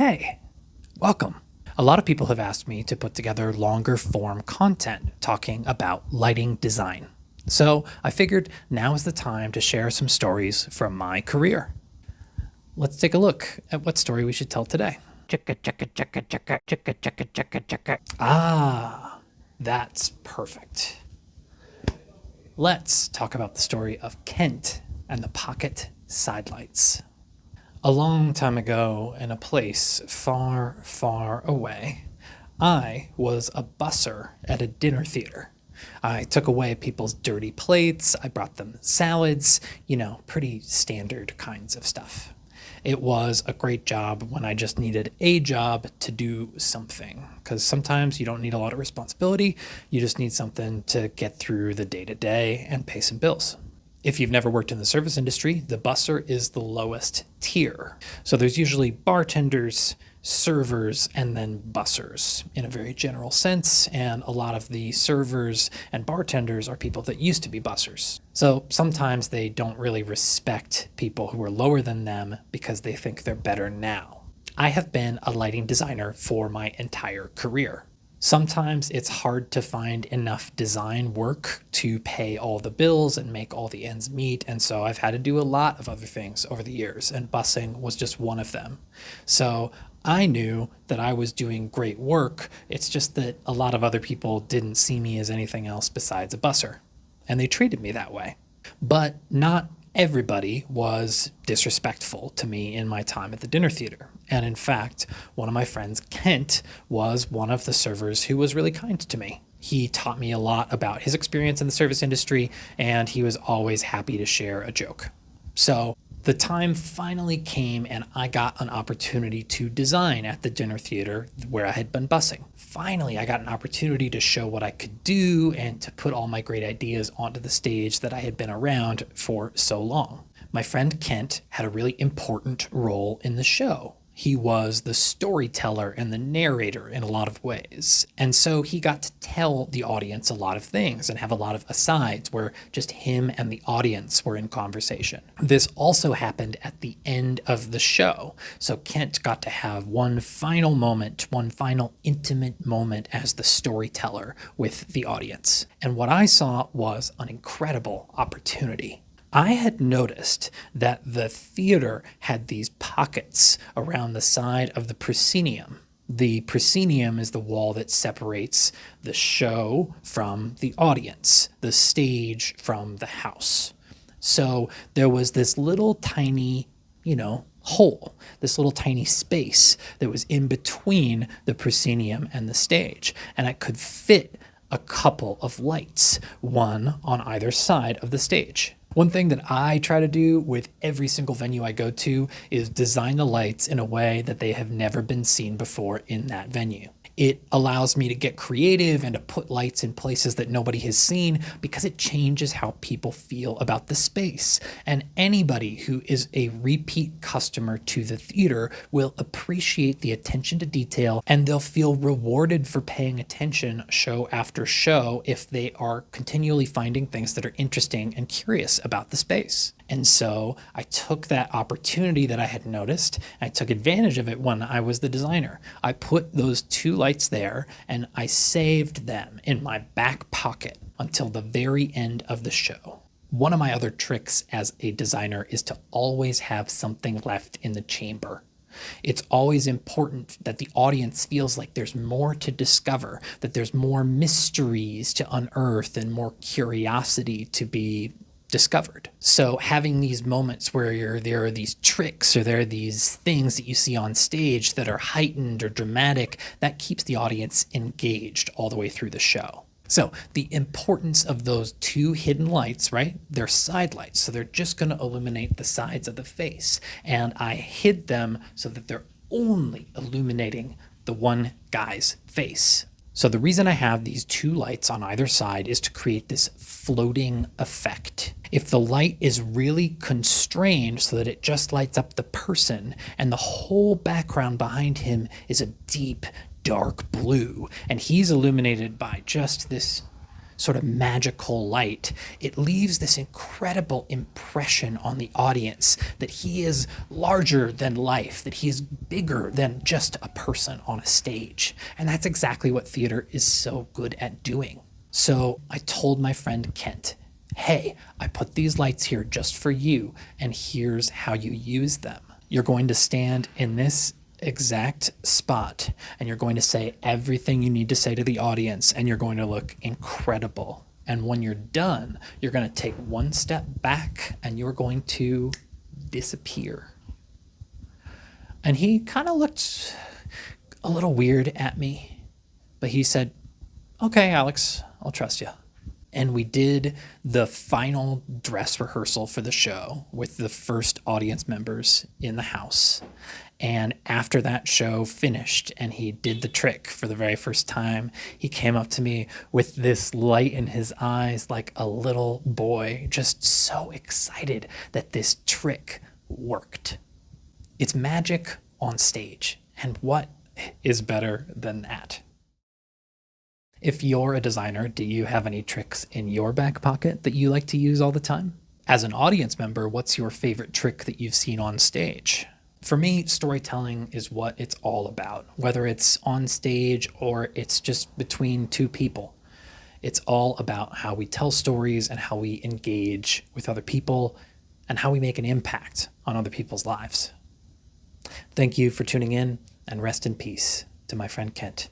Hey, welcome. A lot of people have asked me to put together longer form content talking about lighting design. So I figured now is the time to share some stories from my career. Let's take a look at what story we should tell today. Ah, that's perfect. Let's talk about the story of Kent and the pocket sidelights. A long time ago, in a place far, far away, I was a busser at a dinner theater. I took away people's dirty plates, I brought them salads, pretty standard kinds of stuff. It was a great job when I just needed a job to do something, because sometimes you don't need a lot of responsibility, you just need something to get through the day to day and pay some bills. If you've never worked in the service industry, the busser is the lowest tier. So there's usually bartenders, servers, and then bussers in a very general sense. And a lot of the servers and bartenders are people that used to be bussers. So sometimes they don't really respect people who are lower than them because they think they're better now. I have been a lighting designer for my entire career. Sometimes it's hard to find enough design work to pay all the bills and make all the ends meet, and so I've had to do a lot of other things over the years, and busing was just one of them. So I knew that I was doing great work, it's just that a lot of other people didn't see me as anything else besides a busser, and they treated me that way. But not everybody was disrespectful to me in my time at the dinner theater. And in fact, one of my friends, Kent, was one of the servers who was really kind to me. He taught me a lot about his experience in the service industry, and he was always happy to share a joke. So the time finally came and I got an opportunity to design at the dinner theater where I had been bussing. Finally, I got an opportunity to show what I could do and to put all my great ideas onto the stage that I had been around for so long. My friend Kent had a really important role in the show. He was the storyteller and the narrator in a lot of ways. And so he got to tell the audience a lot of things and have a lot of asides where just him and the audience were in conversation. This also happened at the end of the show. So Kent got to have one final moment, one final intimate moment as the storyteller with the audience. And what I saw was an incredible opportunity. I had noticed that the theater had these pockets around the side of the proscenium. The proscenium is the wall that separates the show from the audience, the stage from the house. So there was this little tiny, hole, this little tiny space that was in between the proscenium and the stage, and it could fit a couple of lights, one on either side of the stage. One thing that I try to do with every single venue I go to is design the lights in a way that they have never been seen before in that venue. It allows me to get creative and to put lights in places that nobody has seen because it changes how people feel about the space. And anybody who is a repeat customer to the theater will appreciate the attention to detail, and they'll feel rewarded for paying attention show after show if they are continually finding things that are interesting and curious about the space. And so I took that opportunity that I had noticed, and I took advantage of it when I was the designer. I put those two lights there and I saved them in my back pocket until the very end of the show. One of my other tricks as a designer is to always have something left in the chamber. It's always important that the audience feels like there's more to discover, that there's more mysteries to unearth and more curiosity to be discovered. So having these moments where there are these tricks or there are these things that you see on stage that are heightened or dramatic, that keeps the audience engaged all the way through the show. So the importance of those two hidden lights, right? They're side lights, so they're just going to illuminate the sides of the face. And I hid them so that they're only illuminating the one guy's face. So the reason I have these two lights on either side is to create this floating effect. If the light is really constrained so that it just lights up the person and the whole background behind him is a deep, dark blue, and he's illuminated by just this sort of magical light, it leaves this incredible impression on the audience that he is larger than life, that he is bigger than just a person on a stage. And that's exactly what theater is so good at doing. So I told my friend Kent, hey, I put these lights here just for you, and here's how you use them. You're going to stand in this exact spot, and you're going to say everything you need to say to the audience, and you're going to look incredible. And when you're done, you're going to take one step back, and you're going to disappear. And he kind of looked a little weird at me, but he said, okay, Alex, I'll trust you. And we did the final dress rehearsal for the show with the first audience members in the house. And after that show finished and he did the trick for the very first time, he came up to me with this light in his eyes like a little boy, just so excited that this trick worked. It's magic on stage. And what is better than that? If you're a designer, do you have any tricks in your back pocket that you like to use all the time? As an audience member, what's your favorite trick that you've seen on stage? For me, storytelling is what it's all about, whether it's on stage or it's just between two people. It's all about how we tell stories and how we engage with other people and how we make an impact on other people's lives. Thank you for tuning in, and rest in peace to my friend Kent.